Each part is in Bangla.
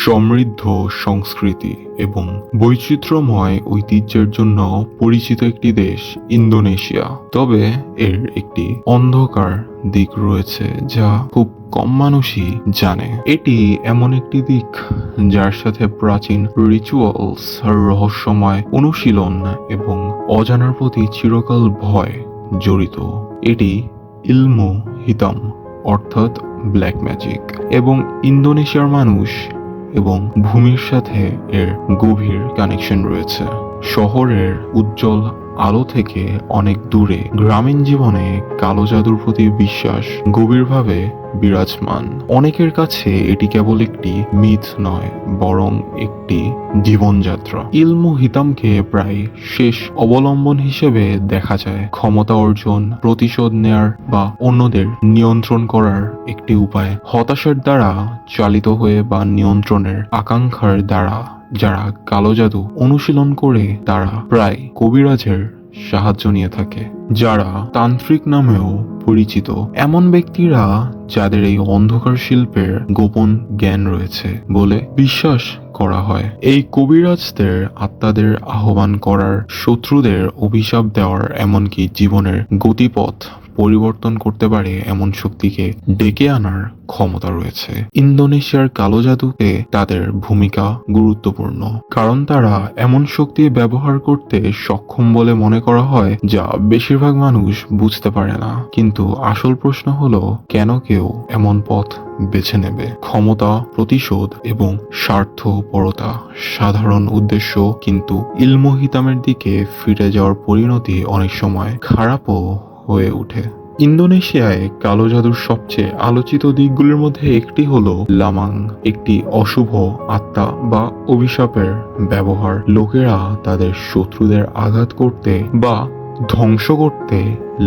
সমৃদ্ধ সংস্কৃতি এবং বৈচিত্র্যময় ঐতিহ্যের জন্য পরিচিত একটি দেশ ইন্দোনেশিয়া। তবে এর একটি অন্ধকার দিক রয়েছে যা খুব কম মানুষই জানে। এটি এমন একটি দিক যার সাথে প্রাচীন রিচুয়ালস, রহস্যময় অনুশীলন এবং অজানার প্রতি চিরকাল ভয় জড়িত। এটি ইলমু হিতাম অর্থাৎ ব্ল্যাক ম্যাজিক এবং ইন্দোনেশিয়ার মানুষ এবং ভূমির সাথে এর গভীর কানেকশন রয়েছে। শহরের উজ্জ্বল আলো থেকে অনেক দূরে গ্রামীণ জীবনে কালো জাদুর প্রতি বিশ্বাস গভীরভাবে বিরাজমান। অনেকের কাছে এটি কেবল একটি মিথ নয়, বরং একটি জীবনযাত্রা। ইলমু হিতামকে প্রায় শেষ অবলম্বন হিসেবে দেখা যায়, ক্ষমতা অর্জন, প্রতিশোধ নেয়ার বা অন্যদের নিয়ন্ত্রণ করার একটি উপায়। হতাশার দ্বারা চালিত হয়ে বা নিয়ন্ত্রণের আকাঙ্ক্ষার দ্বারা যারা কালো জাদু অনুশীলন করে তারা প্রায় কবিরাজের সাহায্য নিয়ে থাকে, যারা তান্ত্রিক নামেও পরিচিত। এমন ব্যক্তিরা যাদের এই অন্ধকার শিল্পের গোপন জ্ঞান রয়েছে বলে বিশ্বাস করা হয়। এই কবিরাজদের আত্মাদের আহ্বান করার, শত্রুদের অভিশাপ দেওয়ার, এমনকি জীবনের গতিপথ পরিবর্তন করতে পারে এমন শক্তিকে ডেকে আনার ক্ষমতা রয়েছে। ইন্দোনেশিয়ার কালো জাদুতে তাদের ভূমিকা গুরুত্বপূর্ণ, কারণ তারা এমন শক্তি ব্যবহার করতে সক্ষম বলে মনে করা হয় যা বেশিরভাগ মানুষ বুঝতে পারে না। কিন্তু আসল প্রশ্ন হলো, কেন কেউ এমন পথ বেছে নেবে? ক্ষমতা, প্রতিশোধ এবং স্বার্থপরতা সাধারণ উদ্দেশ্য, কিন্তু ইলমু হিতামের দিকে ফিরে যাওয়ার পরিণতি অনেক সময় খারাপও হয়ে ওঠে। ইন্দোনেশিয়ায় কালো জাদুর সবচেয়ে আলোচিত দিকগুলির মধ্যে একটি হলো লামাং, একটি অশুভ আত্মা বা অভিশাপের ব্যবহার। লোকেরা তাদের শত্রুদের আঘাত করতে বা ধ্বংস করতে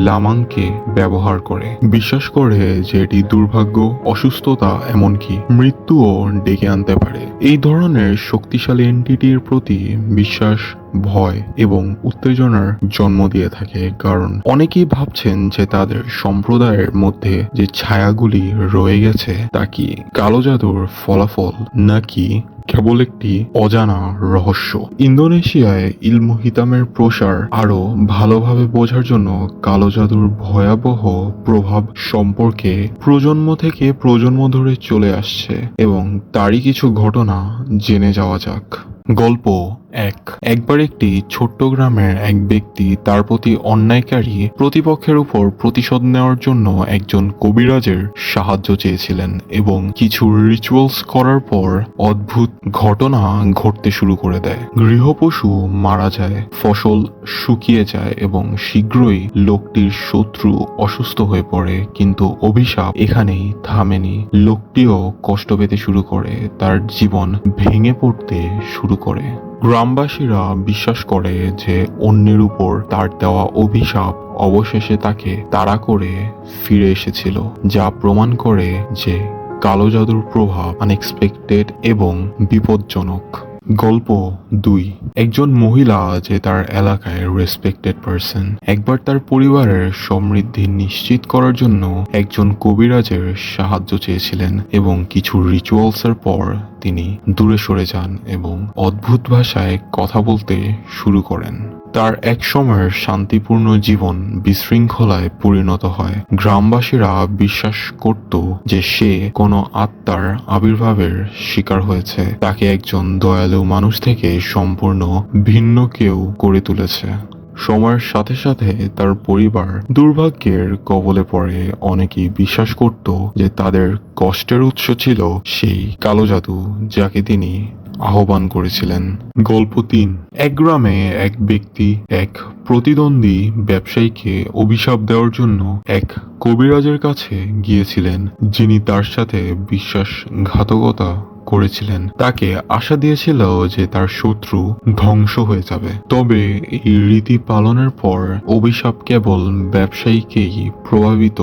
লামাংকে ব্যবহার করে, বিশ্বাস করে যে এটি দুর্ভাগ্য, অসুস্থতা, এমনকি মৃত্যুও ডেকে আনতে পারে। এই ধরনের শক্তিশালী এন্টিটির প্রতি বিশ্বাস ভয় এবং উত্তেজনার জন্ম দিয়ে থাকে, কারণ অনেকেই ভাবছেন যে তাদের সম্প্রদায়ের মধ্যে যে ছায়াগুলি রয়ে গেছে তা কি কালো জাদুর ফলাফল নাকি কেবল একটি অজানা রহস্য। ইন্দোনেশিয়ায় ইলমু হিতামের প্রসার আরো ভালোভাবে বোঝার জন্য কালো জাদুর ভয়াবহ প্রভাব সম্পর্কে প্রজন্ম থেকে প্রজন্ম ধরে চলে আসছে এবং তারই কিছু ঘটনা জেনে যাওয়া যাক। গল্প এক। একবার একটি ছোট্ট গ্রামের এক ব্যক্তি তার প্রতি অন্যায়কারী প্রতিপক্ষের উপর প্রতিশোধ নেওয়ার জন্য একজন কবিরাজের সাহায্য চেয়েছিলেন, এবং কিছু রিচুয়ালস করার পর অদ্ভুত ঘটনা ঘটতে শুরু করে দেয়। গৃহপশু মারা যায়, ফসল শুকিয়ে যায় এবং শীঘ্রই লোকটির শত্রু অসুস্থ হয়ে পড়ে। কিন্তু অভিশাপ এখানেই থামেনি, লোকটিও কষ্ট পেতে শুরু করে, তার জীবন ভেঙে পড়তে শুরু করে। গ্রামবাসীরা বিশ্বাস করে যে অন্যের উপর তার দেওয়া অভিশাপ অবশেষে তাকে তাড়া করে ফিরে এসেছিল, যা প্রমাণ করে যে কালো জাদুর প্রভাব আনএক্সপেক্টেড এবং বিপজ্জনক। গল্প 2। একজন মহিলা যে তার এলাকায় রেসপেক্টেড পারসন একবার তার পরিবারের সমৃদ্ধি নিশ্চিত করার জন্য একজন কবিরাজের সাহায্য চেয়েছিলেন, এবং কিছু রিচুয়ালসের পর তিনি দূরে সরে যান এবং অদ্ভুত ভাষায় কথা বলতে শুরু করেন। তার এক সময়ের শান্তিপূর্ণ জীবন বিশৃঙ্খলায় পরিণত হয়। গ্রামবাসীরা বিশ্বাস করত যে সে কোনো আত্মার আবির্ভাবের শিকার হয়েছে, তাকে একজন দয়ালু মানুষ থেকে সম্পূর্ণ ভিন্ন কেউ করে তুলেছে। সময়ের সাথে সাথে তার পরিবার দুর্ভাগ্যের কবলে পড়ে। অনেকেই বিশ্বাস করত যে তাদের কষ্টের উৎস ছিল সেই কালো জাদু যাকে তিনি আহ্বান করেছিলেন। গল্প 3। এক গ্রামে এক ব্যক্তি এক প্রতিদ্বন্দ্বী ব্যবসায়ীকে অভিশাপ দেওয়ার জন্য এক কবিরাজের কাছে গিয়েছিলেন, যিনি তার সাথে বিশ্বাসঘাতকতা করেছিলেন। তাকে আশা দিয়েছিল যে তার শত্রু ধ্বংস হয়ে যাবে। তবে এই রীতি পালনের পর অভিশাপ কেবল ব্যবসায়ীকেই প্রভাবিত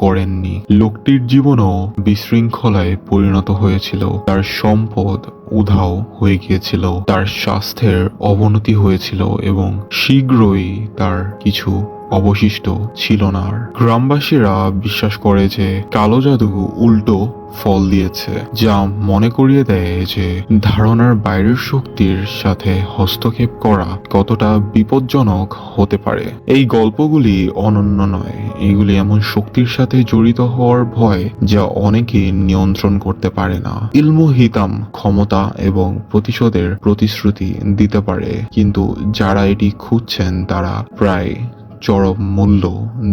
করেননি, লোকটির জীবনও বিশৃঙ্খলায় পরিণত হয়েছিল। তার সম্পদ উধাও হয়ে গিয়েছিল, তার স্বাস্থ্যের অবনতি হয়েছিল এবং শীঘ্রই তার কিছু অবশিষ্ট ছিল না আর। গ্রামবাসীরা বিশ্বাস করে যে কালো জাদু উল্টো ফল দিয়েছে, যা মনে করিয়ে দেয় যে ধারণার বাইরের শক্তির সাথে হস্তক্ষেপ করা কতটা বিপজ্জনক হতে পারে। এই গল্পগুলি অনন্য নয়, এগুলি এমন শক্তির সাথে জড়িত হওয়ার ভয় যা অনেকে নিয়ন্ত্রণ করতে পারে না। ইলমু হিতাম ক্ষমতা এবং প্রতিশোধের প্রতিশ্রুতি দিতে পারে, কিন্তু যারা এটি খুঁজছেন তারা প্রায় চরম মূল্য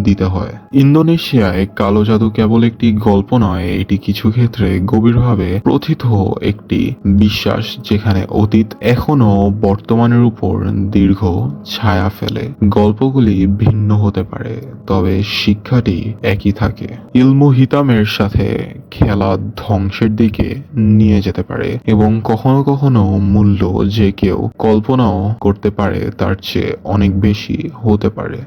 দিতে হয়। ইন্দোনেশিয়ায় কালো জাদু কেবল একটি গল্প নয়, এটি কিছু ক্ষেত্রে গভীরভাবে প্রথিত একটি বিশ্বাস যেখানে অতীত এখনো বর্তমানের উপর দীর্ঘ ছায়া ফেলে। গল্পগুলি ভিন্ন হতে পারে, তবে শিক্ষাটি একই থাকে। ইলমু হিতামের সাথে খেলা ধ্বংসের দিকে নিয়ে যেতে পারে এবং কখনো কখনো মূল্য যে কেউ কল্পনাও করতে পারে তার চেয়ে অনেক বেশি হতে পারে।